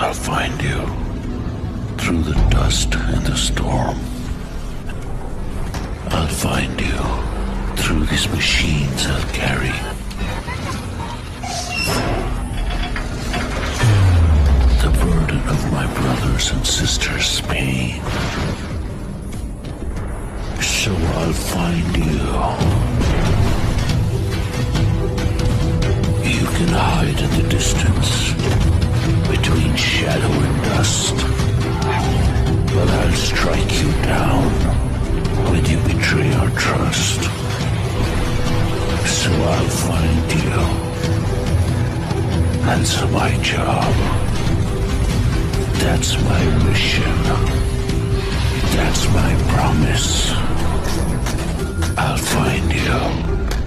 I'll find you through the dust and the storm. I'll find you through these machines I'll carry. The burden of my brothers and sisters' pain. So I'll find you. You can hide in the distance between shadow and dust, but I'll strike you down when you betray our trust. So I'll find you. That's my job. That's my mission. That's my promise. I'll find you.